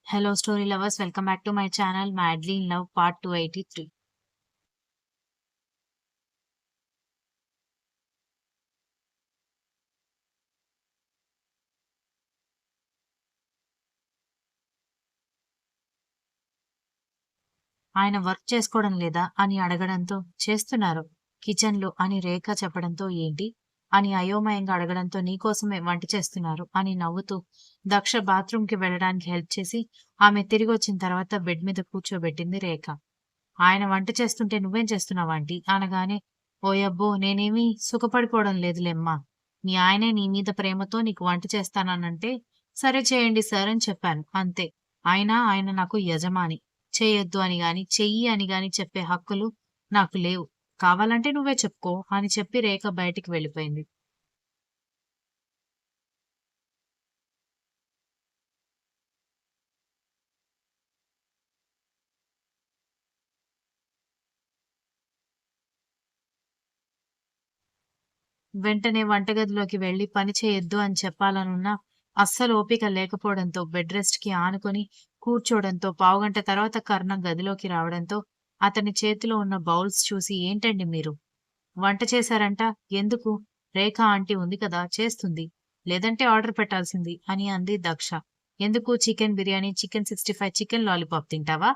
Hello, story lovers. Welcome back to my channel, Madly in Love, Part 283. ఆయన work చేసుకోవడం లేదా అని అడగడంతో చేస్తున్నారు కిచెన్లో అని రేఖ చెప్పడంతో ఏంటి అని అయోమయంగా అడగడంతో నీకోసమే వంట చేస్తున్నారు అని నవ్వుతూ దక్ష బాత్రూంకి వెళ్ళడానికి హెల్ప్ చేసి ఆమె తిరిగి వచ్చిన తర్వాత బెడ్ మీద కూర్చోబెట్టింది రేఖ. ఆయన వంట చేస్తుంటే నువ్వేం చేస్తున్నావాంటి అనగానే, ఓయబ్బో నేనేమీ సుఖపడిపోవడం లేదులేమ్మా, మీ ఆయనే నీ మీద ప్రేమతో నీకు వంట చేస్తాననంటే సరే చేయండి సార్ అని చెప్పాను అంతే. అయినా ఆయన నాకు యజమాని, చేయొద్దు అని గాని చెయ్యి అని గాని చెప్పే హక్కులు నాకు లేవు, కావాలంటే నువ్వే చెప్పుకో అని చెప్పి రేఖ బయటికి వెళ్ళిపోయింది. వెంటనే వంటగదిలోకి వెళ్లి పని చేయొద్దు అని చెప్పాలనున్నా అస్సలు ఓపిక లేకపోవడంతో బెడ్ రెస్ట్‌కి ఆనుకొని కూర్చోవడంతో పావుగంట తర్వాత కర్ణ గదిలోకి రావడంతో అతని చేతిలో ఉన్న బౌల్స్ చూసి ఏంటండి మీరు? వంట చేశారంట? ఎందుకు? రేఖ ఆంటీ ఉంది కదా చేస్తుంది. లేదంటే ఆర్డర్ పెట్టాల్సింది అని అంది దక్ష. ఎందుకు chicken biryani, chicken 65, chicken lollipop తింటావా?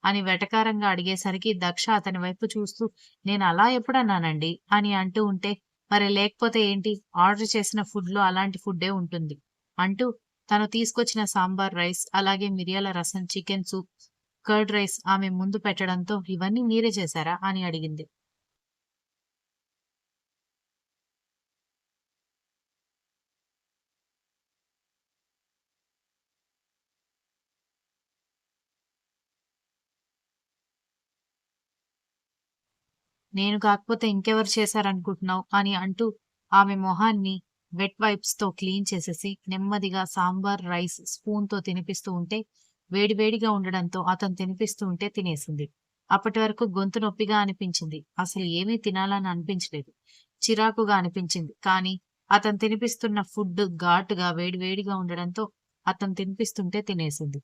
అని వెటకారంగా అడిగేసరికి దక్ష అతని వైపు చూస్తూ నేను అలా ఎప్పుడన్నానండి అని అంటూ ఉంటే మరి లేకపోతే ఏంటి? ఆర్డర్ చేసిన ఫుడ్‌లో అలాంటి ఫుడ్డే ఉంటుంది అంటూ తను తీసుకొచ్చిన సాంబార్ రైస్, అలాగే మిరియాల రసం, చికెన్ సూప్, కర్డ్ రైస్ ఆమె ముందు పెట్టడంతో ఇవన్నీ మీరే చేశారా? అని అడిగింది. నేను కాకపోతే ఇంకెవరు చేశారనుకుంటున్నావు అని అంటూ ఆమె మొహాన్ని వెట్ వైప్స్‌తో క్లీన్ చేసేసి నెమ్మదిగా సాంబార్ రైస్ స్పూన్‌తో తినిపిస్తూ ఉంటే వేడివేడిగా ఉండడంతో అతను తినిపిస్తూ ఉంటే తినేసింది. అప్పటి వరకు గొంతు నొప్పిగా అనిపించింది. అసలు ఏమీ తినాలని అనిపించలేదు. చిరాకుగా అనిపించింది. కానీ అతను తినిపిస్తున్న ఫుడ్ ఘాటుగా వేడివేడిగా ఉండడంతో అతను తినిపిస్తుంటే తినేసింది.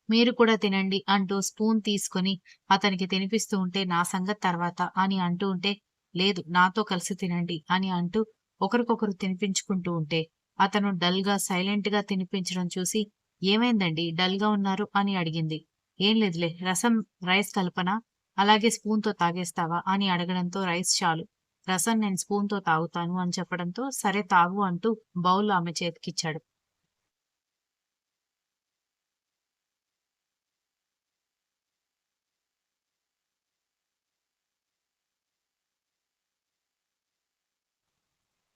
మీరు కూడా తినండి అంటూ స్పూన్ తీసుకొని అతనికి తినిపిస్తూ ఉంటే నా సంగతి తర్వాత అని అంటూ ఉంటే లేదు నాతో కలిసి తినండి అని అంటూ ఒకరికొకరు తినిపించుకుంటూ ఉంటే అతను డల్‌గా సైలెంట్‌గా తినిపించడం చూసి ఏమైందండి డల్‌గా ఉన్నారు అని అడిగింది. ఏం లేదులే రసం రైస్ కలపనా? అలాగే స్పూన్‌తో తాగేస్తావా? అని అడగడంతో రైస్ చాలు, రసం నేను స్పూన్‌తో తాగుతాను అని చెప్పడంతో సరే తాగు అంటూ బౌల్ ఆమె చేతికిచ్చాడు.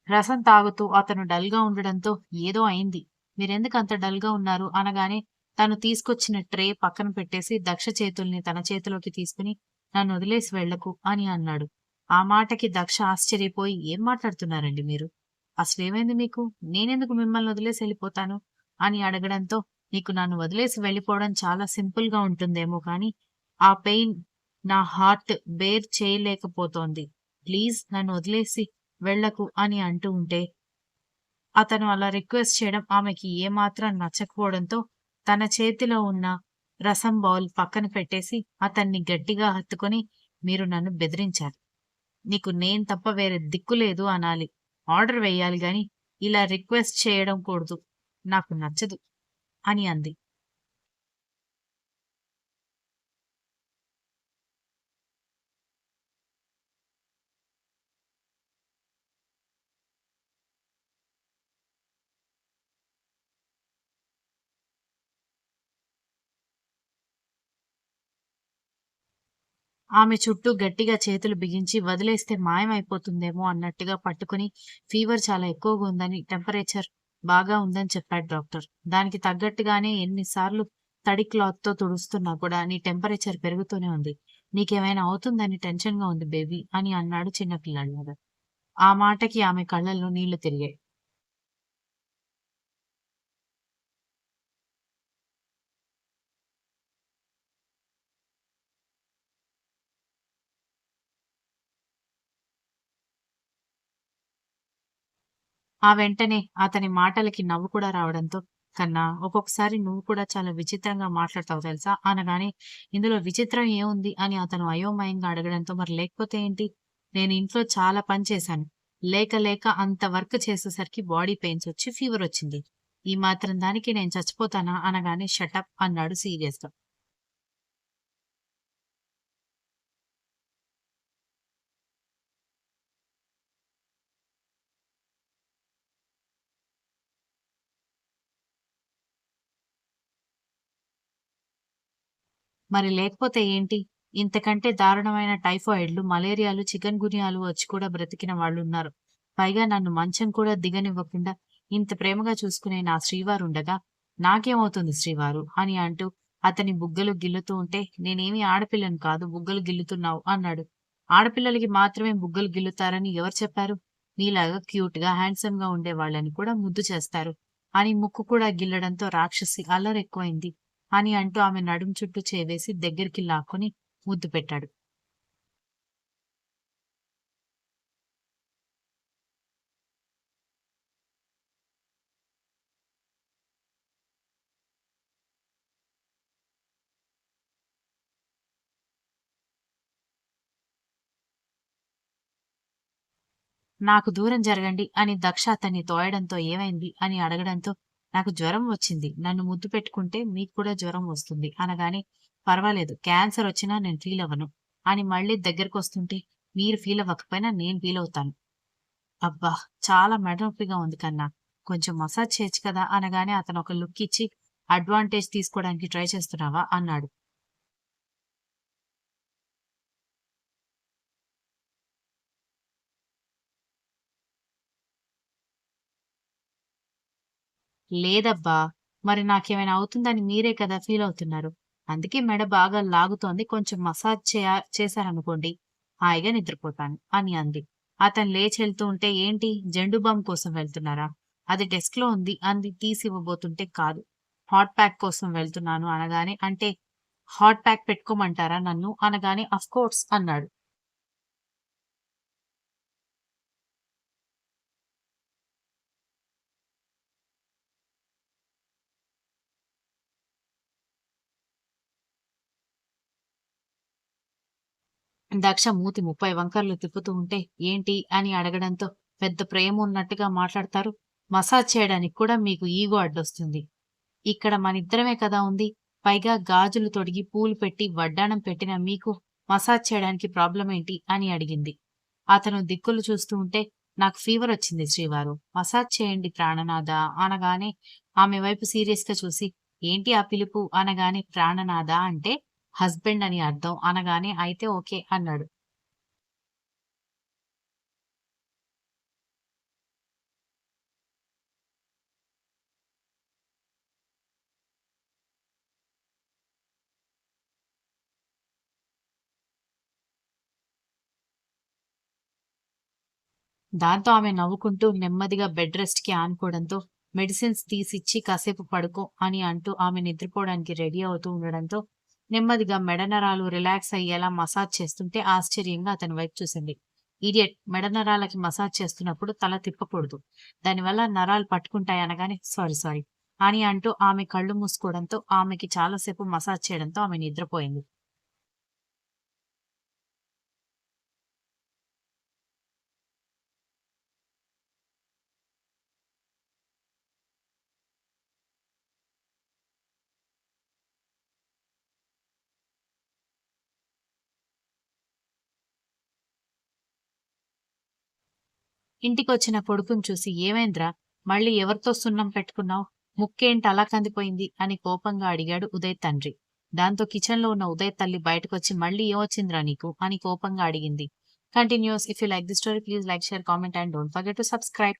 రసం తాగుతూ అతను డల్‌గా ఉండడంతో ఏదో అయింది, మీరెందుకంత డల్‌గా ఉన్నారు అనగానే తను తీసుకొచ్చిన ట్రే పక్కన పెట్టేసి దక్ష చేతుల్ని తన చేతిలోకి తీసుకుని నన్నొదిలేసి వెళ్ళకు అని అన్నాడు. ఆ మాటకి దక్ష ఆశ్చర్యపోయి ఏం మాట్లాడుతున్నారండి మీరు? అసలేమైంది మీకు? నేనెందుకు మిమ్మల్ని వదిలేసి ఎళ్ళిపోతాను? అని అడగడంతో నీకు నన్ను వదిలేసి వెళ్ళిపోవడం చాలా సింపుల్‌గా ఉంటుందేమో కానీ ఆ పెయిన్ నా హార్ట్ బేర్ చేయలేకపోతోంది. ప్లీజ్ నన్ను వదిలేసి వెళ్ళకు అని అంటూ ఉంటే, అతను అలా రిక్వెస్ట్ చేయడం ఆమెకి ఏమాత్రం నచ్చకపోవడంతో, తన చేతిలో ఉన్న రసం బౌల్ పక్కన పెట్టేసి, అతన్ని గట్టిగా హత్తుకొని, "మీరు నన్ను బెదిరించారు. నీకు నేను తప్ప వేరే దిక్కు లేదు అనాలి. ఆర్డర్ వేయాలి గానీ, ఇలా రిక్వెస్ట్ చేయడం కూడదు. నాకు నచ్చదు" అని అంది. ఆమె చుట్టూ గట్టిగా చేతులు బిగించి వదిలేస్తే మాయమైపోతుందేమో అన్నట్టుగా పట్టుకుని ఫీవర్ చాలా ఎక్కువగా ఉందని, టెంపరేచర్ బాగా ఉందని చెప్పాడు డాక్టర్. దానికి తగ్గట్టుగానే ఎన్నిసార్లు తడి క్లాత్‌తో తుడుస్తున్నా కూడా నీ టెంపరేచర్ పెరుగుతూనే ఉంది. నీకేమైనా అవుతుందని టెన్షన్‌గా ఉంది బేబీ అని అన్నాడు చిన్న పిల్లాడిలాగా. ఆ మాటకి ఆమె కళ్ళల్లో నీళ్లు తిరిగాయి. ఆ వెంటనే అతని మాటలకి నవ్వు కూడా రావడంతో, "కన్నా, ఒక్కొక్కసారి నువ్వు కూడా చాలా విచిత్రంగా మాట్లాడతావు తెలుసా?" అనగానే, "ఇందులో విచిత్రం ఏముంది?" అని అతను అయోమయంగా అడగడంతో, "మరి లేకపోతే ఏంటి? నేను ఇంట్లో చాలా పని చేశాను. లేక లేక అంత వర్క్ చేసేసరికి బాడీ పెయిన్స్ వచ్చి ఫీవరొచ్చింది. ఈ మాత్రం దానికి నేను చచ్చిపోతానా?" అనగానే, "షటప్" అన్నాడు సీరియస్‌గా. మరి లేకపోతే ఏంటి? ఇంతకంటే దారుణమైన టైఫాయిడ్‌లు, మలేరియాలు, చికెన్ గున్యాలు వచ్చి కూడా బ్రతికిన వాళ్ళున్నారు. పైగా నన్ను మంచం కూడా దిగనివ్వకుండా ఇంత ప్రేమగా చూసుకునే నా శ్రీవారుండగా, నాకేమవుతుంది శ్రీవారు అని అంటూ అతని బుగ్గలు గిల్లుతూ ఉంటే, "నేనేమి ఆడపిల్లని కాదు బుగ్గలు గిల్లుతున్నావు" అన్నాడు. "ఆడపిల్లలకి మాత్రమే బుగ్గలు గిల్లుతారని ఎవరు చెప్పారు? నీలాగా క్యూట్‌గా, హ్యాండ్సమ్‌గా ఉండే వాళ్ళని కూడా ముద్దు చేస్తారు" అని ముక్కు కూడా గిల్లడంతో రాక్షసి అల్లరెక్కువైంది. అని అంటూ ఆమె నడుం చుట్టూ చేవేసి దగ్గరికి లాక్కొని ముద్దు పెట్టాడు. "నాకు దూరం జరగండి" అని దక్ష అతన్ని తోయడంతో "ఏమైంది?" అని అడగడంతో, "నాకు జ్వరం వచ్చింది. నన్ను ముద్దు పెట్టుకుంటే మీకు కూడా జ్వరం వస్తుంది" అనగానే, "పర్వాలేదు, క్యాన్సర్ వచ్చినా నేను ఫీలవ్వను" అని మళ్ళీ దగ్గరకొస్తుంటే, "మీరు ఫీలవ్వకపోయినా నేను ఫీలవుతాను." "అబ్బా! చాలా మెడ నొప్పిగా ఉంది కన్నా. కొంచెం మసాజ్ చేయొచ్చు కదా" అనగానే అతను ఒక లుక్ ఇచ్చి, "అడ్వాంటేజ్ తీసుకోవడానికి ట్రై చేస్తున్నావా?" అన్నాడు. లేదబ్బా! మరి నాకేమైనా అవుతుందని మీరే కదా ఫీలవుతున్నారు. అందుకే మెడ బాగా లాగుతోంది. కొంచెం మసాజ్ చేశారనుకోండి, హాయిగా నిద్రపోతాను" అని అంది. అతను లేచెళ్తూ ఉంటే, "ఏంటి, జెండు బామ్ కోసం వెళ్తున్నారా? అది డెస్క్‌లో ఉంది" అంది తీసివ్వబోతుంటే, "కాదు, హాట్ ప్యాక్ కోసం వెళ్తున్నాను" అనగానే, "అంటే హాట్ ప్యాక్ పెట్టుకోమంటారా నన్ను?" అనగానే, "అఫ్‌కోర్స్" అన్నాడు. దక్ష మూతి 30 వంకర్లు తిప్పుతూ ఉంటే, "ఏంటి?" అని అడగడంతో, "పెద్ద ప్రేమ ఉన్నట్టుగా మాట్లాడతారు. మసాజ్ చేయడానికి కూడా మీకు ఈగో అడ్డొస్తుంది. ఇక్కడ మనిద్దరమే కదా ఉంది. పైగా గాజులు తొడిగి, పూలు పెట్టి, వడ్డాణం పెట్టిన మీకు మసాజ్ చేయడానికి ప్రాబ్లమేంటి?" అని అడిగింది. అతను దిక్కులు చూస్తూ ఉంటే, "నాకు ఫీవరొచ్చింది శ్రీవారు. మసాజ్ చేయండి ప్రాణనాథ" అనగానే, ఆమె వైపు సీరియస్‌గా చూసి, "ఏంటి ఆ పిలుపు?" అనగానే, "ప్రాణనాథ అంటే హస్బెండ్ అని అర్థం" అనగానే, "అయితే ఓకే" అన్నాడు. దాంతో ఆమె నవ్వుకుంటూ నెమ్మదిగా బెడ్ రెస్ట్‌కి ఆనుకోవడంతో, మెడిసిన్స్ తీసిచ్చి "కాసేపు పడుకో" అని అంటూ ఆమె నిద్రపోవడానికి రెడీ అవుతూ ఉండడంతో, నెమ్మదిగా మెడ నరాలు రిలాక్స్ అయ్యేలా మసాజ్ చేస్తుంటే ఆశ్చర్యంగా అతని వైపు చూసింది. "ఇడియట్! మెడ నరాలకి మసాజ్ చేస్తున్నప్పుడు తల తిప్పకూడదు. దానివల్ల నరాలు పట్టుకుంటాయి" అనగానే, "సారీ, సారీ" అని అంటూ ఆమె కళ్ళు మూసుకోవడంతో, ఆమెకి చాలా సేపు మసాజ్ చేయడంతో ఆమె నిద్రపోయింది. ఇంటికొచ్చిన కొడుకుని చూసి, "ఏమైందిరా? మళ్ళీ ఎవరితో సున్నం పెట్టుకున్నావు? ముక్కేంటి అలా కందిపోయింది?" అని కోపంగా అడిగాడు ఉదయ్ తండ్రి. దాంతో కిచెన్‌లో ఉన్న ఉదయ్ తల్లి బయటకొచ్చి, "మళ్ళీ ఏమొచ్చిందిరా నీకు?" అని కోపంగా అడిగింది. Continuous. If you like this story, please like, share, comment and don't forget to subscribe.